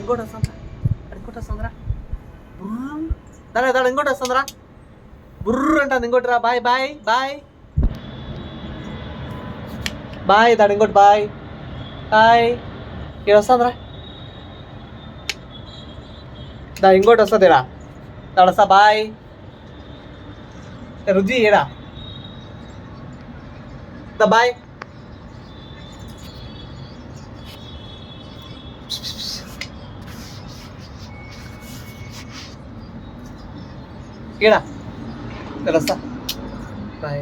ఇంకోటి వస్తుందిరా, ఇంకోటి వస్తుందిరా, బుర్రు దాని ఇంకోటి వస్తుందిరా, బుర్రు అంటుంది ఇంకోటి రా. బాయ్ బాయ్ బాయ్ బాయ్ దాని ఇంకోటి బాయ్ బాయ్. ఇక్కడ వస్తుందిరా, దాని ఇంకోటి వస్తుంది ఇడా, దాని వస్తా బాయ్. రుజి ఏడా బాయ్. ఏడా వస్తా బాయ్.